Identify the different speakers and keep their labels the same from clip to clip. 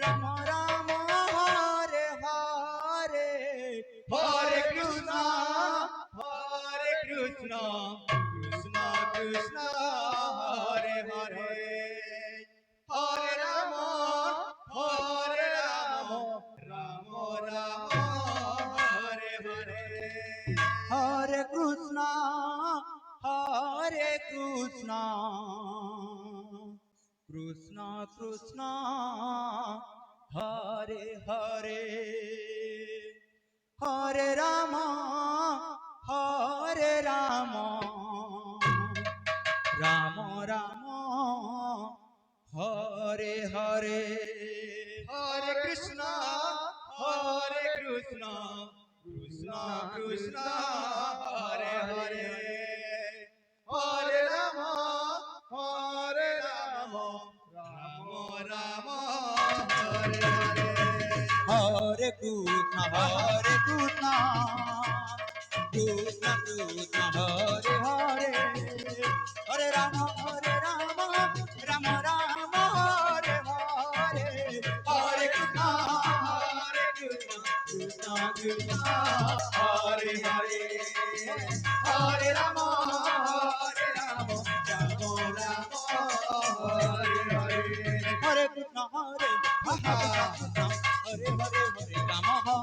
Speaker 1: রাম রাম হরে হরে, হরে কৃষ্ণ কৃষ্ণ কৃষ্ণ হরে হরে, হরে রাম রাম রাম হরে হরে, হরে কৃষ্ণ কৃষ্ণ কৃষ্ণ হরে হরে, হরে রাম রাম রাম হরে হরে, হরে কৃষ্ণ কৃষ্ণ কৃষ্ণ হরে হরে, হরে রাম রাম রাম হরে হরে, হরে কৃষ্ণ কৃষ্ণ কৃষ্ণ হরে হরে, হরে রাম রাম রাম হরে হরে, হরে কৃষ্ণ কৃষ্ণ কৃষ্ণ হরে হরে, হরে রাম রাম রাম হরে হরে, হরে কৃষ্ণ হরে হরে হরে,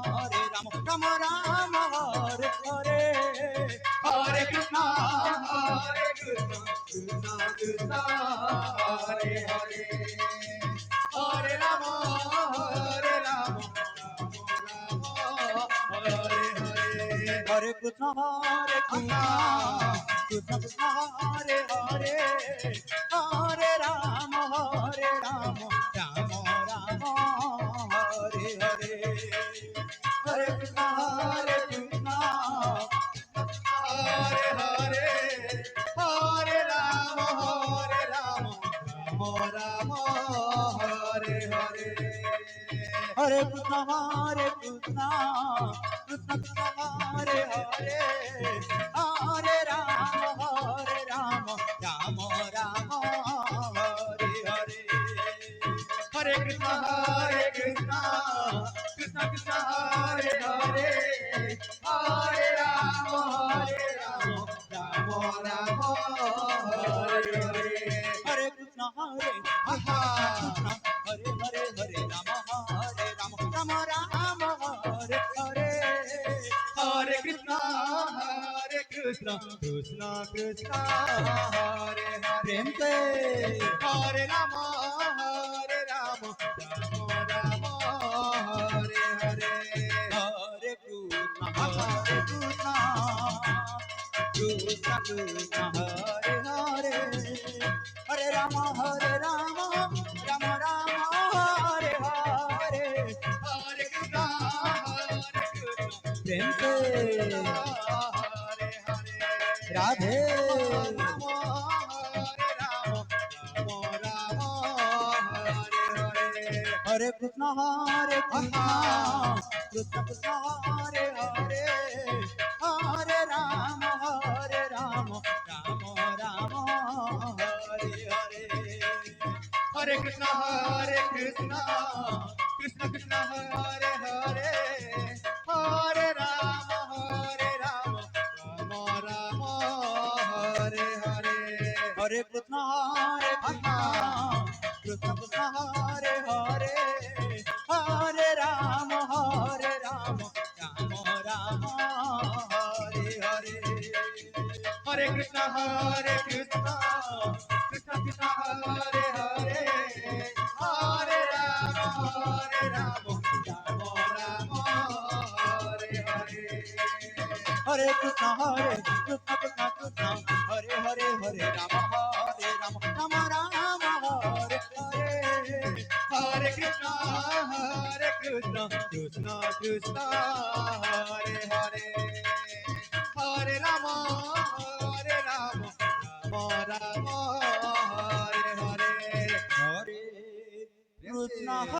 Speaker 1: হরে রাম রাম রাম হরে হরে, হরে কৃষ্ণ কৃষ্ণ কৃষ্ণ হরে হরে, হরে রাম রাম হরে হরে, হরে কৃষ্ণ কৃষ্ণ কৃষ্ণ হরে হরে, হরে রাম রাম রাম হরে হরে, হরে কৃষ্ণ হরে হরে, হরে রাম রাম হরে হরে, হরে কৃষ্ণ কৃষ্ণ কৃষ্ণ হরে হরে, হরে রাম রাম রাম হরে হরে, হরে কৃষ্ণ কৃষ্ণ কৃষ্ণ হরে হরে, হরে রাম রাম রাম হরে হরে, হরে কৃষ্ণ কৃষ্ণ হরে হরে, হরে রাম রাম রাম হরে হরে, হরে কৃষ্ণ কৃষ্ণ কৃষ্ণ হরে হরে, প্রেম से हरे राम राम राम हरे हरे, हरे कृष्ण कृष्ण कृष्ण हरे हरे, हरे राम राम राम हरे हरे, हरे कृष्ण प्रेम से हरे हरे, राधे राम राम हरे हरे, हरे कृष्ण कृष्ण कृष्ण हरे हरे, हरे राम राम राम हरे हरे, हरे कृष्ण कृष्ण कृष्ण हरे हरे, हरे राम राम राम हरे हरे, हरे कृष्ण कृष्ण कृष्ण हरे हरे, हरे राम राम राम हरे हरे, हरे कृष्ण कृष्ण कृष्ण हरे हरे, हरे राम राम राम हरे हरे, हरे कृष्ण कृष्ण कृष्ण हरे हरे, हरे राम राम राम हरे हरे, हरे कृष्ण कृष्ण कृष्ण हरे हरे, हरे राम राम राम हरे हरे, हरे कृष्ण